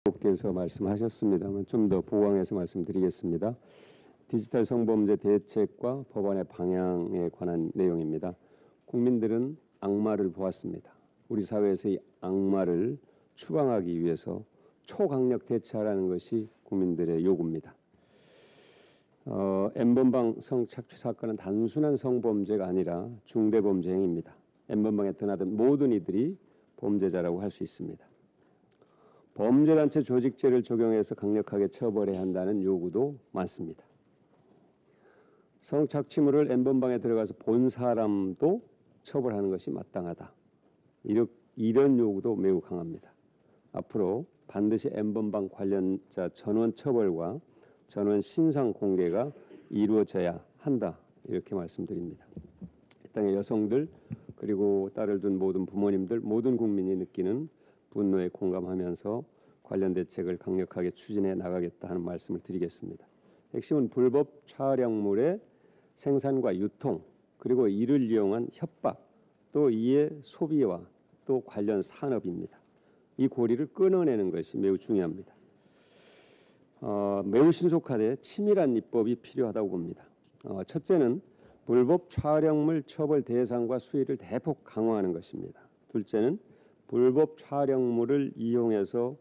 께서 말씀하셨습니다만 좀 더 보강해서 말씀드리겠습니다. 디지털 성범죄 대책과 법안의 방향에 관한 내용입니다. 국민들은 악마를 보았습니다. 우리 사회에서 이 악마를 추방하기 위해서 초강력 대처하라는 것이 국민들의 요구입니다. N번방 성착취 사건은 단순한 성범죄가 아니라 중대범죄 행위입니다. N번방에 드나든 모든 이들이 범죄자라고 할 수 있습니다. 범죄단체 조직죄를 적용해서 강력하게 처벌해야 한다는 요구도 많습니다. 성착취물을 N번방에 들어가서 본 사람도 처벌하는 것이 마땅하다. 이런 요구도 매우 강합니다. 앞으로 반드시 N번방 관련자 전원 처벌과 전원 신상 공개가 이루어져야 한다. 이렇게 말씀드립니다. 이 땅의 여성들 그리고 딸을 둔 모든 부모님들 모든 국민이 느끼는 분노에 공감하면서 관련 대책을 강력하게 추진해 나가겠다 하는 말씀을 드리겠습니다. 핵심은 불법 촬영물의 생산과 유통 그리고 이를 이용한 협박 또 이의 소비와 또 관련 산업입니다. 이 고리를 끊어내는 것이 매우 중요합니다. 매우 신속하되 치밀한 입법이 필요하다고 봅니다. 첫째는 불법 촬영물 처벌 대상과 수위를 대폭 강화하는 것입니다. 둘째는 불법 촬영물을 이용해서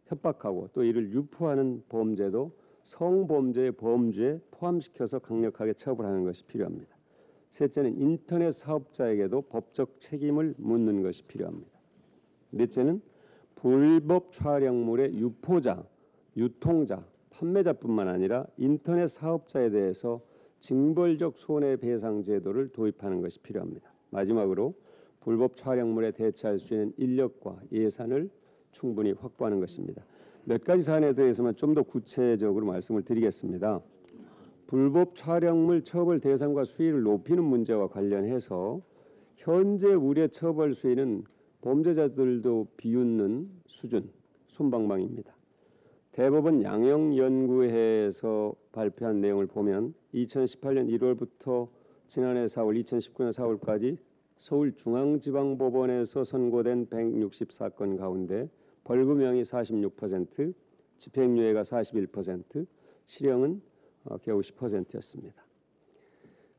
협박하고 또 이를 유포하는 범죄도 성범죄의 범죄에 포함시켜서 강력하게 처벌하는 것이 필요합니다. 셋째는 인터넷 사업자에게도 법적 책임을 묻는 것이 필요합니다. 넷째는 불법 촬영물의 유포자, 유통자, 판매자뿐만 아니라 인터넷 사업자에 대해서 징벌적 손해배상 제도를 도입하는 것이 필요합니다. 마지막으로 불법 촬영물에 대처할 수 있는 인력과 예산을 충분히 확보하는 것입니다. 몇 가지 사안에 대해서만 좀 더 구체적으로 말씀을 드리겠습니다. 불법 촬영물 처벌 대상과 수위를 높이는 문제와 관련해서 현재 우리의 처벌 수위는 범죄자들도 비웃는 수준, 솜방망입니다. 대법원 양형연구회에서 발표한 내용을 보면 2018년 1월부터 지난해 4월, 2019년 4월까지 서울중앙지방법원에서 선고된 160사건 가운데 벌금형이 46%, 집행유예가 41%, 실형은 겨우 10%였습니다.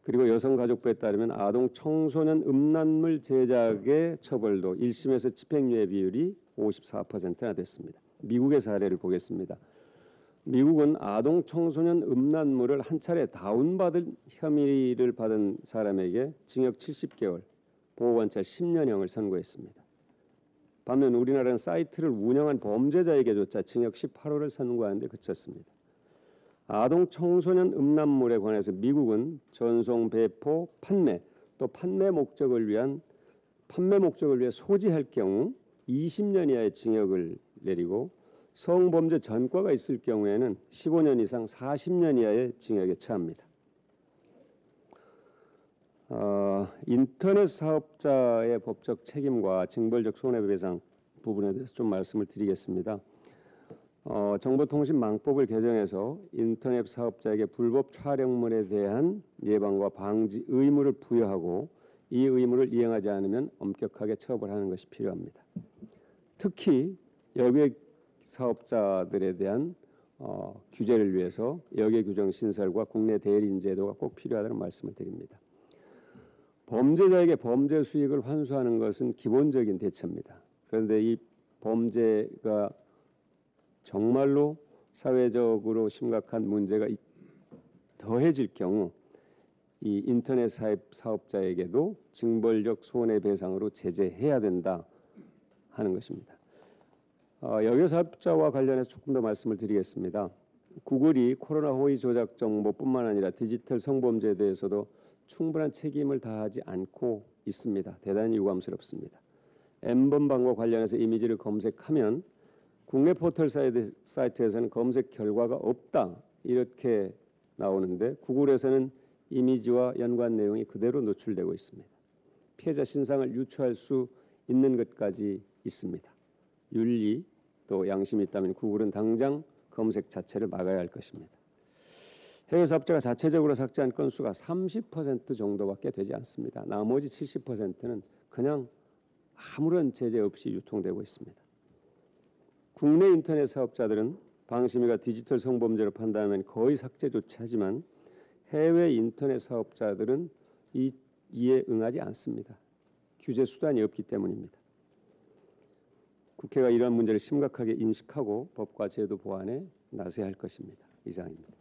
그리고 여성가족부에 따르면 아동 청소년 음란물 제작의 처벌도 1심에서 집행유예 비율이 54%나 됐습니다. 미국의 사례를 보겠습니다. 미국은 아동 청소년 음란물을 한 차례 다운받은 혐의를 받은 사람에게 징역 70개월, 보호관찰 10년형을 선고했습니다. 반면 우리나라는 사이트를 운영한 범죄자에게조차 징역 18호를 선고하는 데 그쳤습니다. 아동 청소년 음란물에 관해서 미국은 전송, 배포, 판매 또 판매 목적을 위해 소지할 경우 20년 이하의 징역을 내리고 성범죄 전과가 있을 경우에는 15년 이상 40년 이하의 징역에 처합니다. 인터넷 사업자의 법적 책임과 징벌적 손해배상 부분에 대해서 좀 말씀을 드리겠습니다. 정보통신망법을 개정해서 인터넷 사업자에게 불법 촬영물에 대한 예방과 방지 의무를 부여하고 이 의무를 이행하지 않으면 엄격하게 처벌하는 것이 필요합니다. 특히 여객 사업자들에 대한 규제를 위해서 여객규정 신설과 국내 대리인 제도가 꼭 필요하다는 말씀을 드립니다. 범죄자에게 범죄 수익을 환수하는 것은 기본적인 대처입니다. 그런데 이 범죄가 정말로 사회적으로 심각한 문제가 더해질 경우 이 인터넷 사업자에게도 징벌적 손해배상으로 제재해야 된다 하는 것입니다. 여객사업자와 관련해서 조금 더 말씀을 드리겠습니다. 구글이 코로나 호의 조작 정보뿐만 아니라 디지털 성범죄에 대해서도 충분한 책임을 다하지 않고 있습니다. 대단히 유감스럽습니다. N번방과 관련해서 이미지를 검색하면 국내 포털 사이트에서는 검색 결과가 없다 이렇게 나오는데 구글에서는 이미지와 연관 내용이 그대로 노출되고 있습니다. 피해자 신상을 유추할 수 있는 것까지 있습니다. 윤리 또 양심이 있다면 구글은 당장 검색 자체를 막아야 할 것입니다. 해외 사업자가 자체적으로 삭제한 건수가 30% 정도밖에 되지 않습니다. 나머지 70%는 그냥 아무런 제재 없이 유통되고 있습니다. 국내 인터넷 사업자들은 방심위가 디지털 성범죄로 판단하면 거의 삭제 조치하지만 해외 인터넷 사업자들은 이에 응하지 않습니다. 규제 수단이 없기 때문입니다. 국회가 이러한 문제를 심각하게 인식하고 법과 제도 보완에 나서야 할 것입니다. 이상입니다.